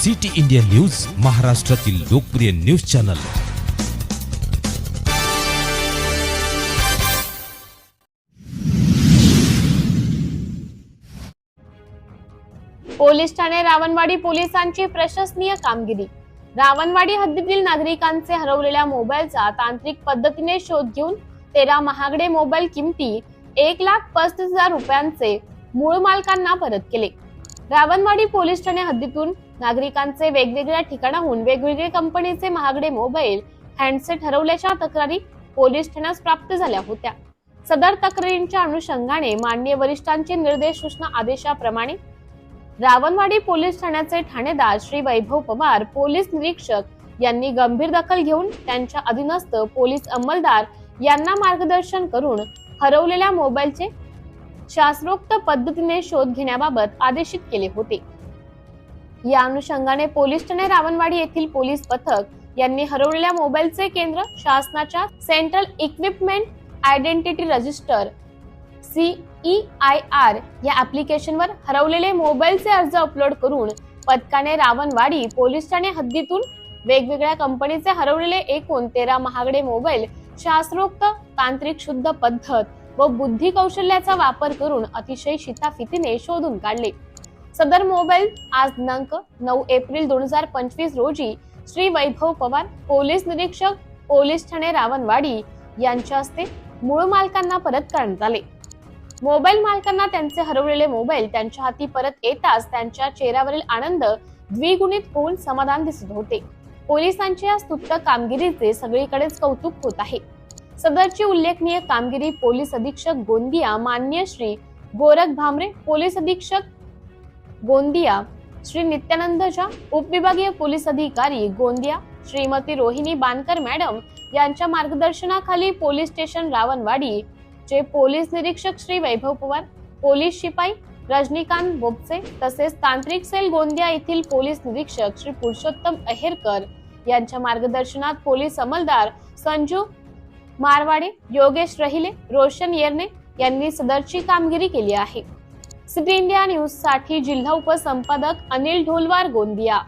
City India news, महाराष्ट्रातील लोकप्रिय news channel. Police Thane Rawanwadi पोलिसांची प्रशंसनीय कामगिरी। रावणवाडी हद्दीतील नागरिकांचे हरवलेल्या मोबाईलचा तांत्रिक पद्धतीने शोध घेऊन 13 महागडे मोबाईल किमती 1,35,000 रुपयांचे मूळ मालकांना परत केले। रावणवाडी पोलीस ठाणे हद्दीतून नागरिकांचे वेगवेगळ्या ठिकाणाहून वेगवेगळ्या कंपनीचे महागडे मोबाईल हँडसेट हरवल्याच्या तक्रारी पोलीस ठाण्यास प्राप्त झाल्या होत्या। सदर तक्रारींच्या अनुषंगाने माननीय वरिष्ठांचे निर्देश सूचना आदेशाप्रमाणे रावणवाडी पोलीस ठाण्याचे ठाणेदार श्री वैभव पवार, पोलीस निरीक्षक यांनी गंभीर दखल घेऊन त्यांच्या अधीनस्थ पोलीस अंमलदार यांना मार्गदर्शन करून हरवलेल्या मोबाईलचे शास्त्रोक्त पद्धतीने शोध घेण्याबाबत आदेशित केले होते। या अनुषंगाने पोलीस ठाणे रावणवाडी येथील पोलीस पथक यांनी हरवलेल्या मोबाईलचे केंद्र शासनाच्या central equipment identity register CEIR या ऍप्लिकेशनवर हरवलेले मोबाईलचे अर्ज अपलोड करून पथकाने रावणवाडी पोलीस ठाणे हद्दीतून वेगवेगळ्या कंपनीचे हरवलेले एकूण 13 महागडे मोबाईल शास्त्रोक्त तांत्रिक शुद्ध पद्धत व बुद्धी कौशल्याचा वापर करून अतिशय शिताफितीने शोधून काढले। सदर मोबाईल आज दिनांक 9 एप्रिल 2025 रोजी श्री वैभव पवार, पोलीस निरीक्षक, पोलीस ठाणे रावणवाडी यांच्या हस्ते मूळ मालकांना परत करण्यात आले। मोबाईल मालकांना त्यांचे हरवलेले मोबाईल त्यांच्या हाती परत येताच त्यांच्या चेहऱ्यावरील आनंद द्विगुणित होऊन समाधान दिसत होते। पोलिसांच्या या स्तुत्य कामगिरीचे सगळीकडेच कौतुक होत आहे। सदरची उल्लेखनीय कामगिरी पोलीस अधीक्षक गोंदिया माननीय श्री गोरख भामरे, पोलीस अधीक्षक गोंदिया श्री नित्यानंद झा, उपविभागीय पोलीस अधिकारी गोंदिया श्रीमती रोहिणी बानकर मॅडम यांच्या मार्गदर्शनाखाली पोलीस स्टेशन रावणवाडी चे पोलीस निरीक्षक श्री वैभव पवार, पोलीस शिपाई रजनीकांत बोपचे तसेच तांत्रिक सेल गोंदिया येथील पोलीस निरीक्षक श्री पुरुषोत्तम अहेरकर यांच्या मार्गदर्शनात पोलीस अंमलदार संजू मारवाडे, योगेश रहिले, रोशन येरने यांनी सदरची कामगिरी केली आहे। सिटी इंडिया न्यूज साठी जिल्हा उपसंपादक अनिल ढोलवार, गोंदिया।